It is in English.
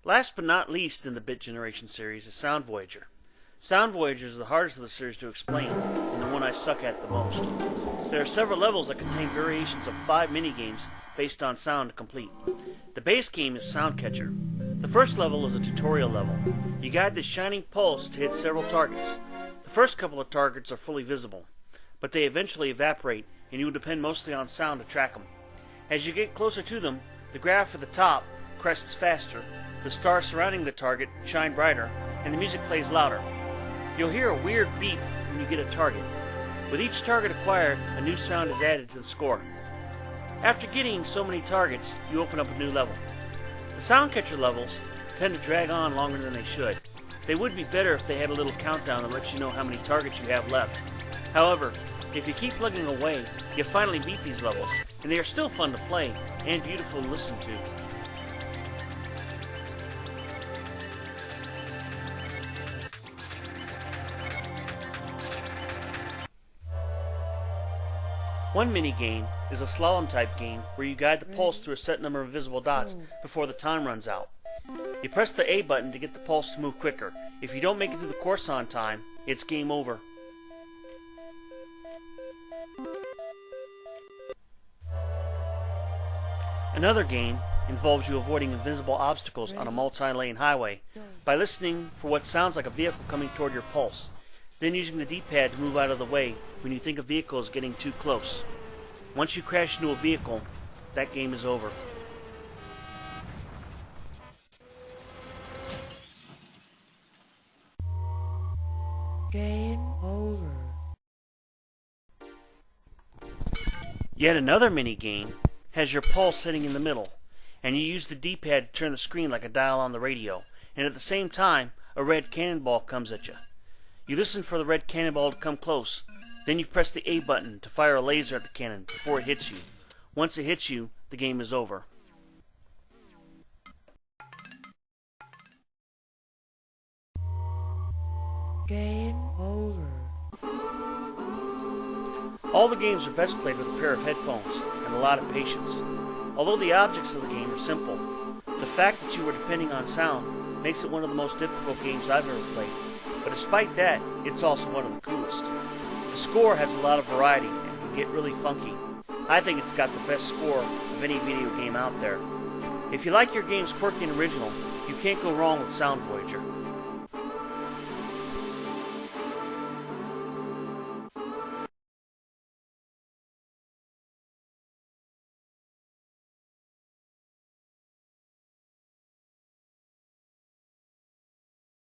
Last but not least in the Bit Generation series is Soundvoyager. Soundvoyager is the hardest of the series to explain, and the one I suck at the most. There are several levels that contain variations of 5 minigames based on sound to complete. The base game is Soundcatcher. The first level is a tutorial level. You guide the shining pulse to hit several targets. The first couple of targets are fully visible, but they eventually evaporate, and you will depend mostly on sound to track them. As you get closer to them, the graph at the top crests faster, the stars surrounding the target shine brighter, and the music plays louder. You'll hear a weird beep when you get a target. With each target acquired, a new sound is added to the score. After getting so many targets, you open up a new level. The Soundcatcher levels tend to drag on longer than they should. They would be better if they had a little countdown that lets you know how many targets you have left. However, if you keep plugging away, you finally beat these levels, and they are still fun to play and beautiful to listen to. One minigame is a slalom-type game where you guide the pulse through a set number of visible dots before the time runs out. You press the A button to get the pulse to move quicker. If you don't make it through the course on time, it's game over. Another game involves you avoiding invisible obstacles on a multi-lane highway by listening for what sounds like a vehicle coming toward your pulse, then using the D-pad to move out of the way when you think a vehicle is getting too close. Once you crash into a vehicle, that game is over. Game over. Yet another mini-game has your pulse sitting in the middle, and you use the D-pad to turn the screen like a dial on the radio, and at the same time, a red cannonball comes at you. You listen for the red cannonball to come close, then you press the A button to fire a laser at the cannon before it hits you. Once it hits you, the game is over. Game over. All the games are best played with a pair of headphones and a lot of patience. Although the objects of the game are simple, the fact that you are depending on sound makes it one of the most difficult games I've ever played. But despite that, it's also one of the coolest. The score has a lot of variety and can get really funky. I think it's got the best score of any video game out there. If you like your games quirky and original, you can't go wrong with Soundvoyager.